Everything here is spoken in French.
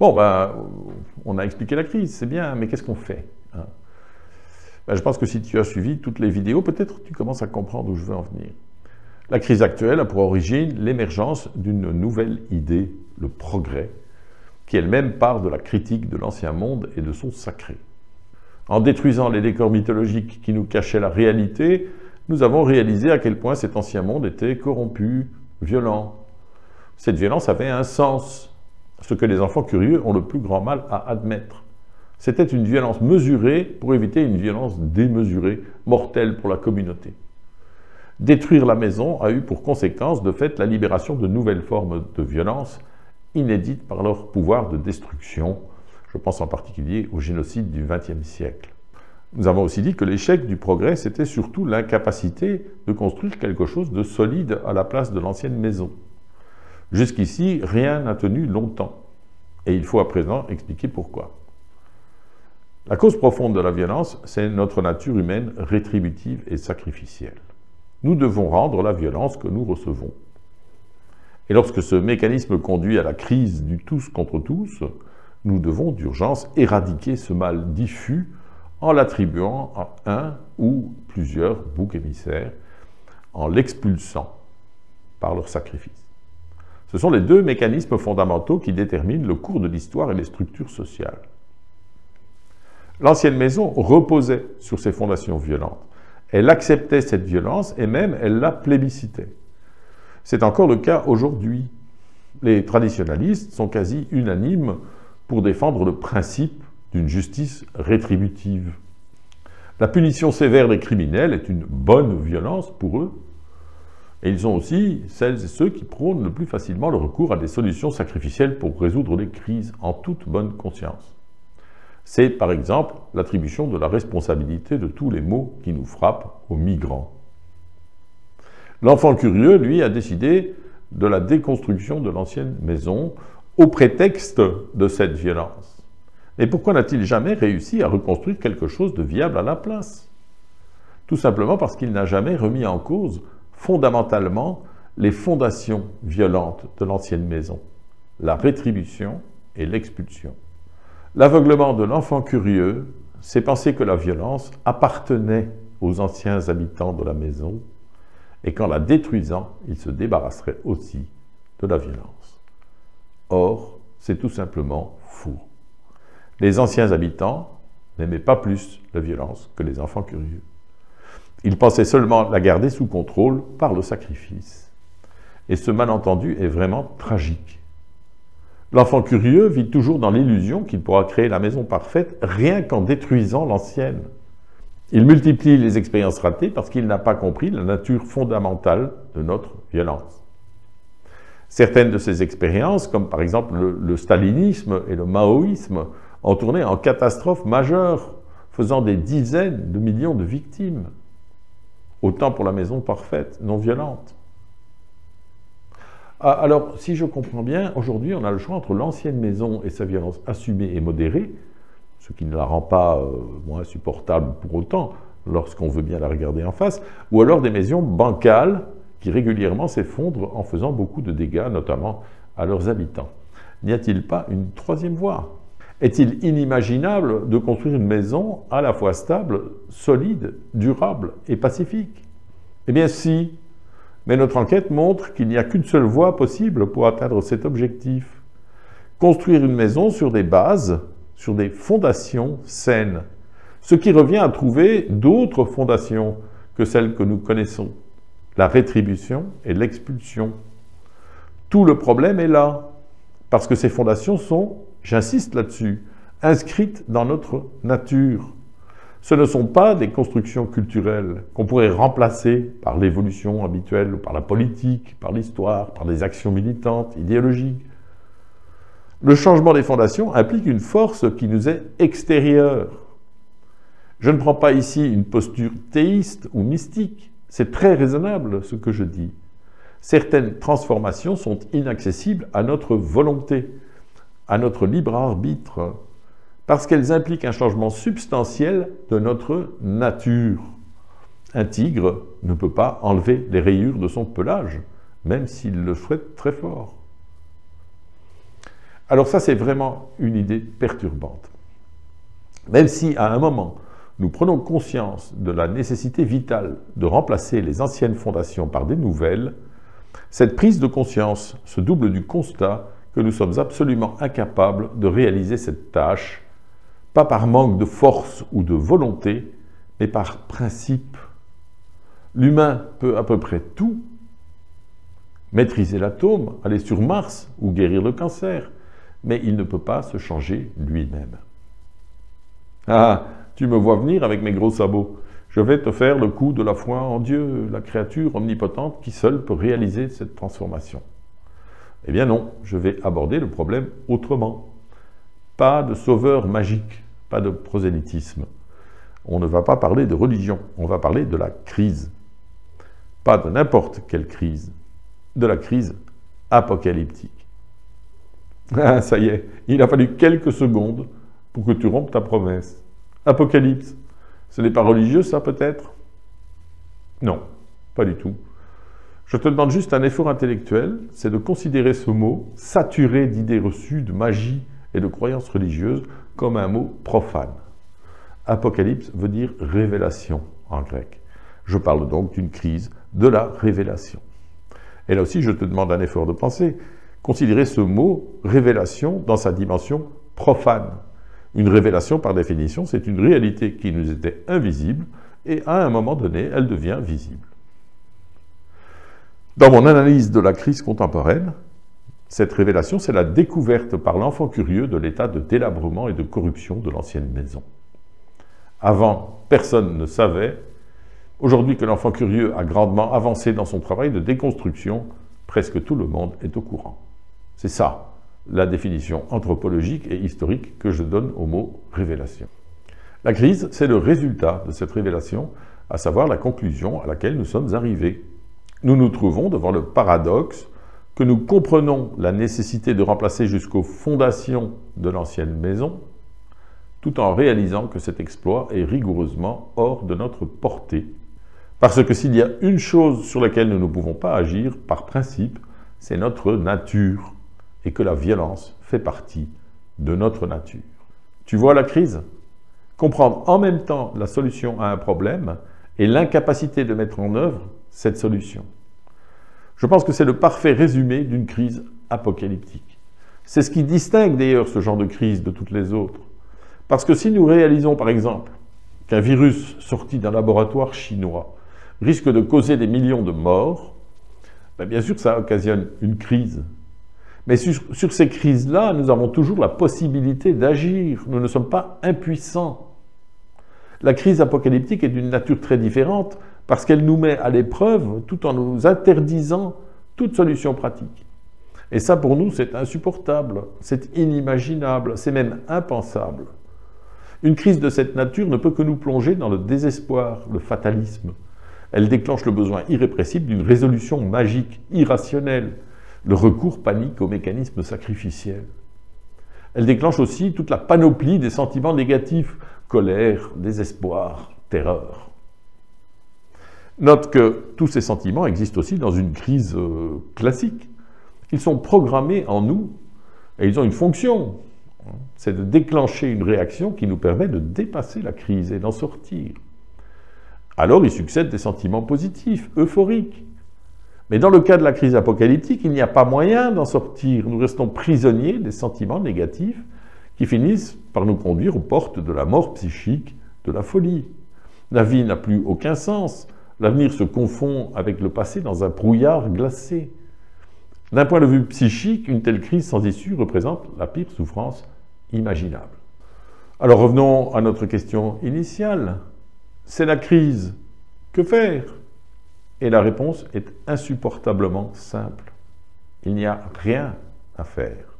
Bon, ben, on a expliqué la crise, c'est bien, mais qu'est-ce qu'on fait, hein? Ben, je pense que si tu as suivi toutes les vidéos, peut-être tu commences à comprendre où je veux en venir. La crise actuelle a pour origine l'émergence d'une nouvelle idée, le progrès, qui elle-même part de la critique de l'ancien monde et de son sacré. En détruisant les décors mythologiques qui nous cachaient la réalité, nous avons réalisé à quel point cet ancien monde était corrompu, violent. Cette violence avait un sens, ce que les enfants curieux ont le plus grand mal à admettre. C'était une violence mesurée pour éviter une violence démesurée, mortelle pour la communauté. Détruire la maison a eu pour conséquence de fait la libération de nouvelles formes de violence, inédites par leur pouvoir de destruction. Je pense en particulier au génocide du XXe siècle. Nous avons aussi dit que l'échec du progrès, c'était surtout l'incapacité de construire quelque chose de solide à la place de l'ancienne maison. Jusqu'ici, rien n'a tenu longtemps. Et il faut à présent expliquer pourquoi. La cause profonde de la violence, c'est notre nature humaine rétributive et sacrificielle. Nous devons rendre la violence que nous recevons. Et lorsque ce mécanisme conduit à la crise du tous contre tous, nous devons d'urgence éradiquer ce mal diffus en l'attribuant à un ou plusieurs boucs émissaires, en l'expulsant par leur sacrifice. Ce sont les deux mécanismes fondamentaux qui déterminent le cours de l'histoire et les structures sociales. L'ancienne maison reposait sur ses fondations violentes. Elle acceptait cette violence et même elle la plébiscitait. C'est encore le cas aujourd'hui. Les traditionalistes sont quasi unanimes pour défendre le principe d'une justice rétributive. La punition sévère des criminels est une bonne violence pour eux, et ils sont aussi celles et ceux qui prônent le plus facilement le recours à des solutions sacrificielles pour résoudre les crises en toute bonne conscience. C'est par exemple l'attribution de la responsabilité de tous les maux qui nous frappent aux migrants. L'enfant curieux, lui, a décidé de la déconstruction de l'ancienne maison au prétexte de cette violence. Mais pourquoi n'a-t-il jamais réussi à reconstruire quelque chose de viable à la place? Tout simplement parce qu'il n'a jamais remis en cause fondamentalement les fondations violentes de l'ancienne maison, la rétribution et l'expulsion. L'aveuglement de l'enfant curieux, c'est penser que la violence appartenait aux anciens habitants de la maison et qu'en la détruisant, il se débarrasserait aussi de la violence. Or, c'est tout simplement faux. Les anciens habitants n'aimaient pas plus la violence que les enfants curieux. Ils pensaient seulement la garder sous contrôle par le sacrifice. Et ce malentendu est vraiment tragique. L'enfant curieux vit toujours dans l'illusion qu'il pourra créer la maison parfaite rien qu'en détruisant l'ancienne. Il multiplie les expériences ratées parce qu'il n'a pas compris la nature fondamentale de notre violence. Certaines de ces expériences, comme par exemple le stalinisme et le maoïsme, ont tourné en catastrophe majeure, faisant des dizaines de millions de victimes. Autant pour la maison parfaite, non violente. Alors, si je comprends bien, aujourd'hui, on a le choix entre l'ancienne maison et sa violence assumée et modérée, ce qui ne la rend pas moins supportable pour autant, lorsqu'on veut bien la regarder en face, ou alors des maisons bancales qui régulièrement s'effondrent en faisant beaucoup de dégâts, notamment à leurs habitants. N'y a-t-il pas une troisième voie? Est-il inimaginable de construire une maison à la fois stable, solide, durable et pacifique? Eh bien si, mais notre enquête montre qu'il n'y a qu'une seule voie possible pour atteindre cet objectif. Construire une maison sur des bases, sur des fondations saines, ce qui revient à trouver d'autres fondations que celles que nous connaissons, la rétribution et l'expulsion. Tout le problème est là, parce que ces fondations sont, j'insiste là-dessus, inscrites dans notre nature. Ce ne sont pas des constructions culturelles qu'on pourrait remplacer par l'évolution habituelle, ou par la politique, par l'histoire, par des actions militantes, idéologiques. Le changement des fondations implique une force qui nous est extérieure. Je ne prends pas ici une posture théiste ou mystique. C'est très raisonnable ce que je dis. Certaines transformations sont inaccessibles à notre volonté, à notre libre arbitre, parce qu'elles impliquent un changement substantiel de notre nature. Un tigre ne peut pas enlever les rayures de son pelage, même s'il le souhaite très fort. Alors ça, c'est vraiment une idée perturbante. Même si, à un moment, nous prenons conscience de la nécessité vitale de remplacer les anciennes fondations par des nouvelles, cette prise de conscience se double du constat que nous sommes absolument incapables de réaliser cette tâche, pas par manque de force ou de volonté, mais par principe. L'humain peut à peu près tout, maîtriser l'atome, aller sur Mars ou guérir le cancer, mais il ne peut pas se changer lui-même. Ah, tu me vois venir avec mes gros sabots. Je vais te faire le coup de la foi en Dieu, la créature omnipotente qui seule peut réaliser cette transformation. Eh bien non, je vais aborder le problème autrement. Pas de sauveur magique, pas de prosélytisme. On ne va pas parler de religion, on va parler de la crise. Pas de n'importe quelle crise, de la crise apocalyptique. Ah, ça y est, il a fallu quelques secondes pour que tu rompes ta promesse. Apocalypse, ce n'est pas religieux ça peut-être? Non, pas du tout. Je te demande juste un effort intellectuel, c'est de considérer ce mot, saturé d'idées reçues, de magie et de croyances religieuses, comme un mot profane. Apocalypse veut dire révélation en grec. Je parle donc d'une crise de la révélation. Et là aussi, je te demande un effort de pensée. Considérer ce mot révélation dans sa dimension profane. Une révélation, par définition, c'est une réalité qui nous était invisible et à un moment donné, elle devient visible. Dans mon analyse de la crise contemporaine, cette révélation, c'est la découverte par l'enfant curieux de l'état de délabrement et de corruption de l'ancienne maison. Avant, personne ne savait. Aujourd'hui que l'enfant curieux a grandement avancé dans son travail de déconstruction, presque tout le monde est au courant. C'est ça, la définition anthropologique et historique que je donne au mot révélation. La crise, c'est le résultat de cette révélation, à savoir la conclusion à laquelle nous sommes arrivés. Nous nous trouvons devant le paradoxe que nous comprenons la nécessité de remplacer jusqu'aux fondations de l'ancienne maison, tout en réalisant que cet exploit est rigoureusement hors de notre portée. Parce que s'il y a une chose sur laquelle nous ne pouvons pas agir par principe, c'est notre nature, et que la violence fait partie de notre nature. Tu vois la crise? Comprendre en même temps la solution à un problème et l'incapacité de mettre en œuvre cette solution. Je pense que c'est le parfait résumé d'une crise apocalyptique. C'est ce qui distingue d'ailleurs ce genre de crise de toutes les autres. Parce que si nous réalisons par exemple qu'un virus sorti d'un laboratoire chinois risque de causer des millions de morts, bien sûr ça occasionne une crise. Mais sur ces crises-là, nous avons toujours la possibilité d'agir. Nous ne sommes pas impuissants. La crise apocalyptique est d'une nature très différente parce qu'elle nous met à l'épreuve tout en nous interdisant toute solution pratique. Et ça, pour nous, c'est insupportable, c'est inimaginable, c'est même impensable. Une crise de cette nature ne peut que nous plonger dans le désespoir, le fatalisme. Elle déclenche le besoin irrépressible d'une résolution magique, irrationnelle, le recours panique au mécanisme sacrificiel. Elle déclenche aussi toute la panoplie des sentiments négatifs, colère, désespoir, terreur. Note que tous ces sentiments existent aussi dans une crise classique. Ils sont programmés en nous et ils ont une fonction, c'est de déclencher une réaction qui nous permet de dépasser la crise et d'en sortir. Alors il succède des sentiments positifs, euphoriques. Mais dans le cas de la crise apocalyptique, il n'y a pas moyen d'en sortir. Nous restons prisonniers des sentiments négatifs qui finissent par nous conduire aux portes de la mort psychique, de la folie. La vie n'a plus aucun sens. L'avenir se confond avec le passé dans un brouillard glacé. D'un point de vue psychique, une telle crise sans issue représente la pire souffrance imaginable. Alors revenons à notre question initiale. C'est la crise. Que faire ? Et la réponse est insupportablement simple. Il n'y a rien à faire.